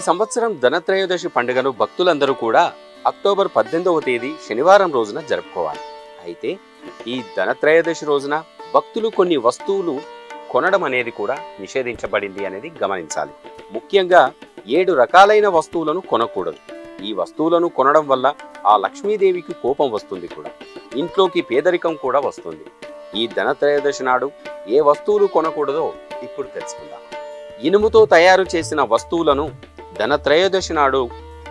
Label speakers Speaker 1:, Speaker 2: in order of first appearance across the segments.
Speaker 1: సంవత్సరం ధనత్రయోదశి పండుగను భక్తులందరూ కూడా అక్టోబర్ 18వ తేదీ శనివారం రోజున జరుపుకోవాలి. అయితే ఈ ధనత్రయోదశి రోజున భక్తులు కొన్ని వస్తువులు కొనడం అనేది కూడా నిషేధించబడింది అనేది గమనించాలి. ముఖ్యంగా 7 రకాలైన వస్తువులను కొనకూడదు. ఈ వస్తువులను కొనడం వల్ల ఆ లక్ష్మీదేవికి కోపం వస్తుంది కూడా, ఇంట్లోకి పేదరికం కూడా వస్తుంది. ఈ ధనత్రయోదశి నాడు ఏ వస్తువులు కొనకూడదో ఇప్పుడు తెలుసుకుందాం. ఇనుముతో తయారు చేసిన వస్తువులను ధనత్రయోదశి నాడు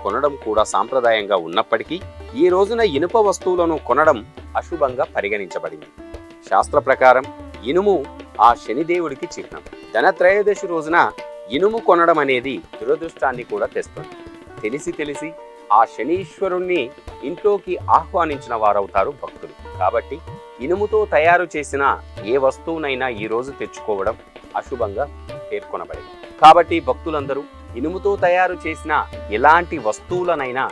Speaker 1: కొనడం కూడా సాంప్రదాయంగా ఉన్నప్పటికీ ఈ రోజున ఇనుప వస్తువులను కొనడం అశుభంగా పరిగణించబడింది. శాస్త్ర ప్రకారం ఇనుము ఆ శనిదేవుడికి చిహ్నం. ధనత్రయోదశి రోజున ఇనుము కొనడం అనేది దురదృష్టాన్ని కూడా తెస్తుంది. తెలిసి ఆ శనీశ్వరుణ్ణి ఇంట్లోకి ఆహ్వానించిన వారవుతారు భక్తులు. కాబట్టి ఇనుముతో తయారు చేసిన ఏ వస్తువునైనా ఈ రోజు తెచ్చుకోవడం అశుభంగా పేర్కొనబడింది. కాబట్టి భక్తులందరూ ఇనుముతో తయారు చేసిన ఎలాంటి వస్తువులనైనా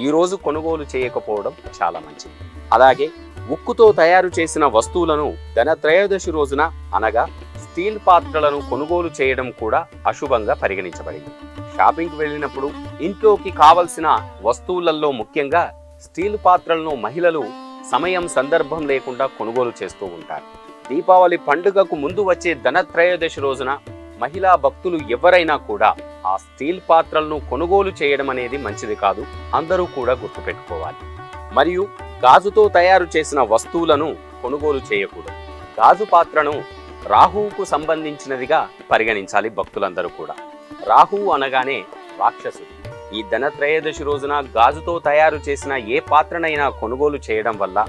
Speaker 1: ఈ రోజు కొనుగోలు చేయకపోవడం చాలా మంచిది. అలాగే ఉక్కుతో తయారు చేసిన వస్తువులను ధనత్రయోదశి రోజున అనగా స్టీల్ పాత్రలను కొనుగోలు చేయడం కూడా అశుభంగా పరిగణించబడింది. షాపింగ్కి వెళ్ళినప్పుడు ఇంట్లోకి కావలసిన వస్తువులలో ముఖ్యంగా స్టీల్ పాత్రలను మహిళలు సమయం సందర్భం లేకుండా కొనుగోలు చేస్తూ ఉంటారు. దీపావళి పండుగకు ముందు వచ్చే ధనత్రయోదశి రోజున మహిళా భక్తులు ఎవరైనా కూడా ఆ స్టీల్ పాత్రలను కొనుగోలు చేయడం అనేది మంచిది కాదు. అందరూ కూడా గుర్తుపెట్టుకోవాలి. మరియు గాజుతో తయారు చేసిన వస్తువులను కొనుగోలు చేయకూడదు. గాజు పాత్రను రాహువుకు సంబంధించినదిగా పరిగణించాలి భక్తులందరూ కూడా. రాహువు అనగానే రాక్షసుడు. ఈ ధనత్రయోదశి రోజున గాజుతో తయారు చేసిన ఏ పాత్రనైనా కొనుగోలు చేయడం వల్ల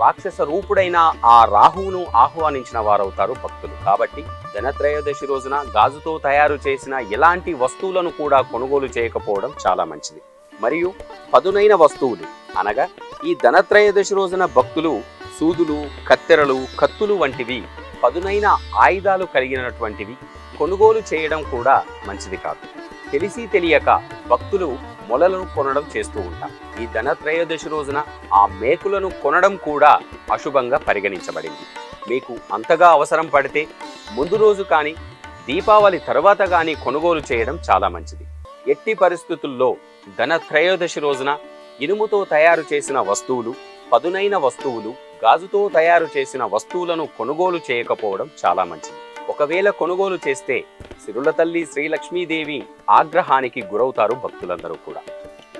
Speaker 1: రాక్షస రూపుడైన ఆ రాహువును ఆహ్వానించిన వారవుతారు భక్తులు. కాబట్టి ధనత్రయోదశి రోజున గాజుతో తయారు చేసిన ఎలాంటి వస్తువులను కూడా కొనుగోలు చేయకపోవడం చాలా మంచిది. మరియు పదునైన వస్తువులు అనగా ఈ ధనత్రయోదశి రోజున భక్తులు సూదులు, కత్తెరలు, కత్తులు వంటివి పదునైన ఆయుధాలు కలిగినటువంటివి కొనుగోలు చేయడం కూడా మంచిది కాదు. తెలియక భక్తులు మొలలను కొనడం చేస్తూ ఉంటారు. ఈ ధనత్రయోదశి రోజున ఆ మేకులను కొనడం కూడా అశుభంగా పరిగణించబడింది. మీకు అంతగా అవసరం పడితే ముందు రోజు కానీ దీపావళి తర్వాత కానీ కొనుగోలు చేయడం చాలా మంచిది. ఎట్టి పరిస్థితుల్లో ధనత్రయోదశి రోజున ఇనుముతో తయారు చేసిన వస్తువులు, పదునైన వస్తువులు, గాజుతో తయారు చేసిన వస్తువులను కొనుగోలు చేయకపోవడం చాలా మంచిది. ఒకవేళ కొనుగోలు చేస్తే సిరుల తల్లి శ్రీ లక్ష్మీదేవి ఆగ్రహానికి గురవుతారు భక్తులందరూ కూడా.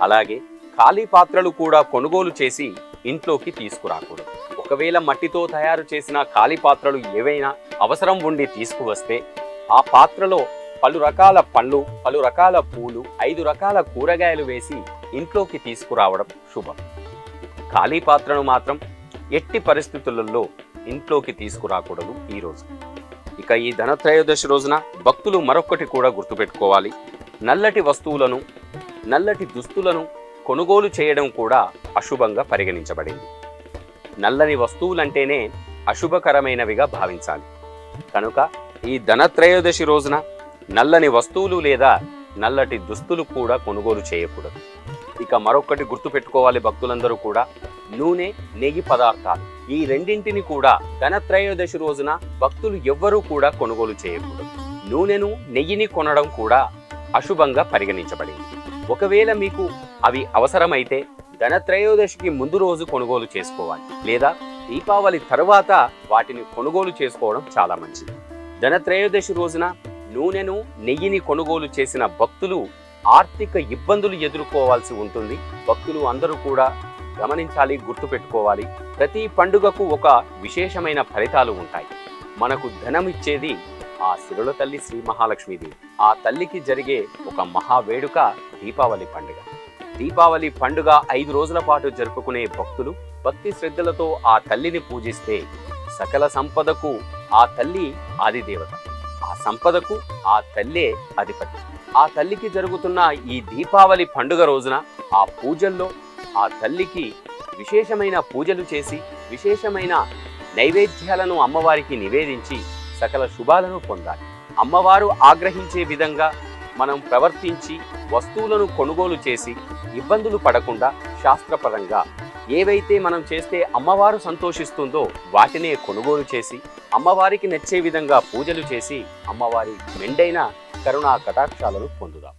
Speaker 1: అలాగే ఖాళీ పాత్రలు కూడా కొనుగోలు చేసి ఇంట్లోకి తీసుకురాకూడదు. ఒకవేళ మట్టితో తయారు చేసిన ఖాళీ పాత్రలు ఏవైనా అవసరం ఉండి తీసుకువస్తే ఆ పాత్రలో పలు రకాల పండ్లు, పలు రకాల పూలు, 5 రకాల కూరగాయలు వేసి ఇంట్లోకి తీసుకురావడం శుభం. ఖాళీ పాత్రను మాత్రం ఎట్టి పరిస్థితులలో ఇంట్లోకి తీసుకురాకూడదు ఈరోజు. ఇక ఈ ధనత్రయోదశి రోజున భక్తులు మరొకటి కూడా గుర్తుపెట్టుకోవాలి. నల్లటి వస్తువులను, నల్లటి దుస్తులను కొనుగోలు చేయడం కూడా అశుభంగా పరిగణించబడింది. నల్లని వస్తువులంటేనే అశుభకరమైనవిగా భావించాలి. కనుక ఈ ధనత్రయోదశి రోజున నల్లని వస్తువులు లేదా నల్లటి దుస్తులు కూడా కొనుగోలు చేయకూడదు. ఇక మరొకటి గుర్తుపెట్టుకోవాలి భక్తులందరూ కూడా, నూనె, నెయ్యి పదార్థాలు ఈ రెండింటిని కూడా ధనత్రయోదశి రోజున భక్తులు ఎవ్వరూ కూడా కొనుగోలు చేయకూడదు. నూనెను, నెయ్యిని కొనడం కూడా అశుభంగా పరిగణించబడింది. ఒకవేళ మీకు అవి అవసరమైతే ధనత్రయోదశికి ముందు రోజు కొనుగోలు చేసుకోవాలి, లేదా దీపావళి తర్వాత వాటిని కొనుగోలు చేసుకోవడం చాలా మంచిది. ధనత్రయోదశి రోజున నూనెను, నెయ్యిని కొనుగోలు చేసిన భక్తులు ఆర్థిక ఇబ్బందులు ఎదుర్కోవాల్సి ఉంటుంది. భక్తులు అందరూ కూడా గమనించాలి, గుర్తుపెట్టుకోవాలి. ప్రతి పండుగకు ఒక విశేషమైన ఫలితాలు ఉంటాయి. మనకు ధనం ఇచ్చేది ఆ సిరుల తల్లి శ్రీ మహాలక్ష్మీదేవి. ఆ తల్లికి జరిగే ఒక మహావేడుక దీపావళి పండుగ. దీపావళి పండుగ 5 రోజుల పాటు జరుపుకునే భక్తులు భక్తి శ్రద్ధలతో ఆ తల్లిని పూజిస్తే సకల సంపదకు ఆ తల్లి ఆదిదేవత, ఆ సంపదకు ఆ తల్లే అధిపతి. ఆ తల్లికి జరుగుతున్న ఈ దీపావళి పండుగ రోజున ఆ పూజల్లో ఆ తల్లికి విశేషమైన పూజలు చేసి విశేషమైన నైవేద్యాలను అమ్మవారికి నివేదించి సకల శుభాలను పొందాలి. అమ్మవారు ఆగ్రహించే విధంగా మనం ప్రవర్తించి వస్తువులను కొనుగోలు చేసి ఇబ్బందులు పడకుండా శాస్త్రపరంగా ఏవైతే మనం చేస్తే అమ్మవారు సంతోషిస్తుందో వాటినే కొనుగోలు చేసి అమ్మవారికి నచ్చే విధంగా పూజలు చేసి అమ్మవారి మెండైన కరుణా కటాక్షాలను పొందుదాం.